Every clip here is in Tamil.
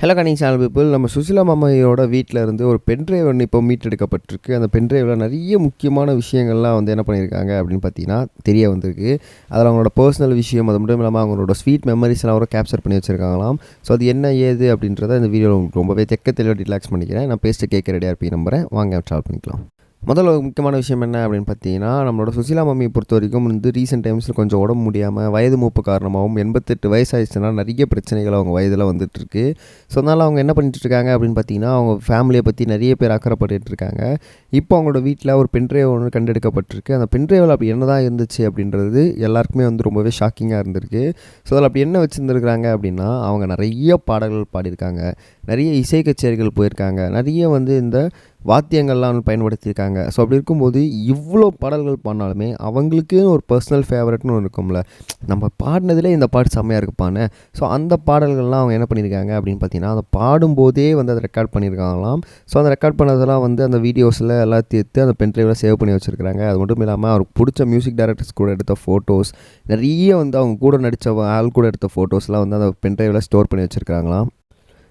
Hello கனிங் channel people. நம்ம சுசிலா மாமையோட வீட்டில் இருந்து ஒரு பென்ட்ரைவ் ஒன்று இப்போ மீட்டெடுக்கப்பட்டிருக்கு. அந்த பென்ட்ரைவில் நிறைய முக்கியமான விஷயங்கள்லாம் வந்து என்ன பண்ணியிருக்காங்க அப்படின்னு பார்த்தீங்கன்னா தெரிய வந்திருக்கு. அதில் அவங்களோட பர்சனல் விஷயம், அது மட்டும் இல்லாமல் அவங்களோட ஸ்வீட் மெமரிஸ்லாம் கூட கேப்சர் பண்ணி வச்சுருக்காங்களாம். ஸோ அது என்ன ஏது அப்படின்றத இந்த வீடியோவில் உங்களுக்கு ரொம்பவே தெளிவாக ரிலாக்ஸ் பண்ணிக்கிறேன். நான் பேசிட்டு கேட்க ரெடியாக இருப்பேன் நம்புறேன். வாங்க ட்ராவல் பண்ணிக்கலாம். முதல்ல ஒரு முக்கியமான விஷயம் என்ன அப்படின்னு பார்த்தீங்கன்னா, நம்மளோட சுசிலா மம்மியை பொறுத்த வரைக்கும் வந்து ரீசெண்ட் டைம்ஸில் கொஞ்சம் உடம்பு முடியாமல் வயது மூப்பு காரணமாகவும் 88 வயசாகிடுச்சுன்னா நிறைய பிரச்சனைகள் அவங்க வயதில் வந்துட்டுருக்கு. ஸோ அதனால் அவங்க என்ன பண்ணிட்டுருக்காங்க அப்படின்னு பார்த்தீங்கன்னா, அவங்க ஃபேமிலியை பற்றி நிறைய பேர் அக்கறைப்பட்டுருக்காங்க. இப்போ அவங்களோட வீட்டில் ஒரு பென்ட்ரைவ் ஒன்று கண்டெடுக்கப்பட்டிருக்கு. அந்த பென்ட்ரைவில் அப்படி என்ன தான் இருந்துச்சு அப்படின்றது எல்லாருக்குமே வந்து ரொம்பவே ஷாக்கிங்காக இருந்திருக்கு. ஸோ அதில் அப்படி என்ன வச்சுருந்துருக்குறாங்க அப்படின்னா, அவங்க நிறைய பாடல்கள் பாடியிருக்காங்க, நிறைய இசை கச்சேரிகள் போயிருக்காங்க, நிறைய வந்து இந்த வாத்தியங்கள்லாம் வந்து பயன்படுத்தியிருக்காங்க. ஸோ அப்படி இருக்கும்போது இவ்வளோ பாடல்கள் பாடினாலுமே அவங்களுக்குன்னு ஒரு பர்சனல் ஃபேவரட்னு ஒன்று இருக்கும்ல, நம்ம பாடினதிலே இந்த பாட்டு செம்மையாக இருக்குப்பான்னு. ஸோ அந்த பாடல்கள்லாம் அவங்க என்ன பண்ணியிருக்காங்க அப்படின்னு பார்த்தீங்கன்னா, அதை பாடும்போதே வந்து அதை ரெக்கார்ட் பண்ணியிருக்காங்களாம். ஸோ அந்த ரெக்கார்ட் பண்ணதெல்லாம் வந்து அந்த வீடியோஸில் எல்லாத்தையும் எடுத்து அந்த பென்ட்ரைவில் சேவ் பண்ணி வச்சுருக்காங்க. அது மட்டும் இல்லாமல் அவருக்கு பிடிச்ச மியூசிக் டைரக்டர்ஸ் கூட எடுத்த ஃபோட்டோஸ், நிறைய வந்து அவங்க கூட நடித்த ஆள் கூட எடுத்த ஃபோட்டோஸ்லாம் வந்து அந்த பென்ட்ரைவில் ஸ்டோர் பண்ணி வச்சுருக்காங்களாம்.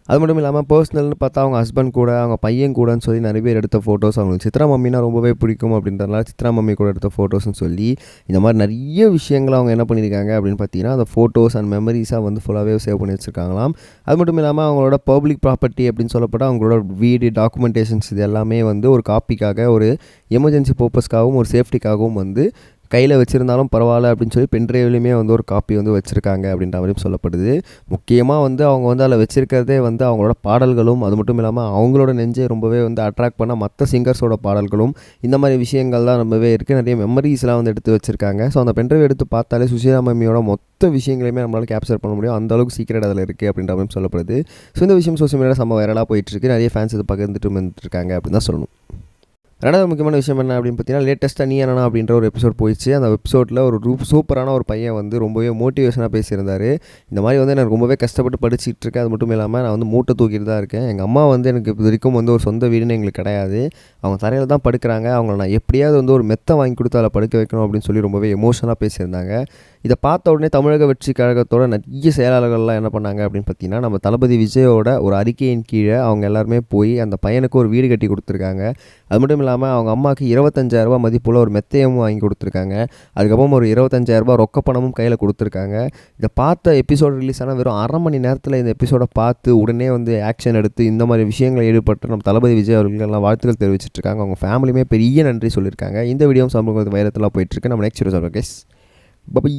அது மட்டும் இல்லாமல் பர்சனல்னு பார்த்தா அவங்க ஹஸ்பண்ட் கூட, அவங்க பையன் கூடன்னு சொல்லி நிறைய பேர் எடுத்த ஃபோட்டோஸ், அவங்களுக்கு சித்ரா மம்மினா ரொம்பவே பிடிக்கும் அப்படின்றதுனால சித்ரா மம்மி கூட எடுத்த ஃபோட்டோஸ்னு சொல்லி இந்த மாதிரி நிறைய விஷயங்களை அவங்க என்ன பண்ணியிருக்காங்க அப்படின்னு பார்த்தீங்கன்னா, அந்த ஃபோட்டோஸ் அண்ட் மெமரிஸாக வந்து ஃபுல்லாகவே சேவ் பண்ணி வச்சுருக்காங்களாம். அது மட்டும் இல்லாமல் அவங்களோட பப்ளிக் ப்ராப்பர்ட்டி அப்படின்னு சொல்லப்பட்ட அவங்களோட வீடு டாக்குமெண்டேஷன்ஸ் இது எல்லாமே வந்து ஒரு காப்பிக்காக, ஒரு எமர்ஜென்சி பர்பஸ்க்காகவும் ஒரு சேஃப்டிக்காகவும் வந்து கையில் வச்சுருந்தாலும் பரவாயில்ல அப்படின்னு சொல்லி பென்ட்ரைவ்லையுமே வந்து ஒரு காப்பி வந்து வச்சுருக்காங்க அப்படின்ற மாதிரியும் சொல்லப்படுது. முக்கியமாக வந்து அவங்க வந்து அதில் வச்சுருக்கிறதே வந்து அவங்களோட பாடல்களும், அது மட்டும் இல்லாமல் அவங்களோட நெஞ்சை ரொம்பவே வந்து அட்ராக்ட் பண்ண மற்ற சிங்கர்ஸோட பாடல்களும், இந்த மாதிரி விஷயங்கள் தான் ரொம்பவே இருக்குது. நிறைய மெமரிஸ்லாம் வந்து எடுத்து வச்சுருக்காங்க. ஸோ அந்த பென்ட்ரைவ் எடுத்து பார்த்தாலே சுசிலா மம்மியோட மொத்த விஷயங்களையுமே நம்மளால் கேப்சர் பண்ண முடியும். அந்தளவுக்கு சீக்கிரட் அதில் இருக்குது அப்படின்ற மாதிரி சொல்லப்படுது. ஸோ இந்த விஷயம் சோசியல் மீடியாவில் செம்ம வைரலாக போயிட்டுருக்கு. நிறைய ஃபேன்ஸ் இதை பகிர்ந்துட்டு வந்துட்டுருக்காங்க அப்படின்னு தான் சொல்லணும். ரெண்டாவது முக்கியமான விஷயம் என்ன அப்படின்னு பார்த்தீங்கன்னா, லேட்டஸ்ட்டாக நீ என்னன்னா அப்படின்ற ஒரு எபிசோட் போயிடுச்சு. அந்த எபிசோடில் ஒரு சூப்பரான ஒரு பையன் வந்து ரொம்பவே மோட்டிவேஷனாக பேசியிருந்தார். இந்த மாதிரி வந்து எனக்கு ரொம்பவே கஷ்டப்பட்டு படிச்சுட்டு இருக்கேன். அது மட்டும் இல்லாமல் நான் வந்து மூட்டை தூக்கிட்டு தான் இருக்கேன். எங்கள் அம்மா வந்து எனக்கு இது வரைக்கும் வந்து ஒரு சொந்த வீடுன்னு எங்களுக்கு கிடையாது. அவங்க தரையில் தான் படுக்கிறாங்க. அவங்கள நான் எப்படியாவது வந்து ஒரு மெத்தை வாங்கி கொடுத்து அதில் படுக்க வைக்கணும் அப்படின்னு சொல்லி ரொம்பவே எமோஷனலாக பேசியிருந்தாங்க. இதை பார்த்த உடனே தமிழக வெற்றி கழகத்தோட நிறைய செயலாளர்கள்லாம் என்ன பண்ணாங்க அப்படின்னு பார்த்தீங்கன்னா, நம்ம தளபதி விஜயோட ஒரு அறிக்கையின் கீழே அவங்க எல்லாருமே போய் அந்த பையனுக்கு ஒரு வீடு கட்டி கொடுத்துருக்காங்க. அது மட்டும் இல்லாமல் அவங்க அம்மாவுக்கு 25,000 மதிப்புள்ள ஒரு மெத்தையும் வாங்கி கொடுத்துருக்காங்க. அதுக்கப்புறம் ஒரு 25,000 ரொக்க பணமும் கையில் கொடுத்துருக்காங்க. இதை பார்த்த எபிசோட் ரிலீஸ் ஆனால் வெறும் அரை மணி நேரத்தில் இந்த எபிசோடை பார்த்து உடனே வந்து ஆக்ஷன் எடுத்து இந்த மாதிரி விஷயங்களை ஈடுபட்டு நம்ம தளபதி விஜய் அவர்களுக்கெல்லாம் வாழ்த்துக்கள் தெரிவிச்சிட்ருக்காங்க. அவங்க ஃபேமிலியுமே பெரிய நன்றி சொல்லியிருக்காங்க. இந்த வீடியோ சமூக வைரத்தில் போயிட்டுருக்கு. நம்ம நெக்ஸ்ட் வீடியோ சொல்கிறோம். பை.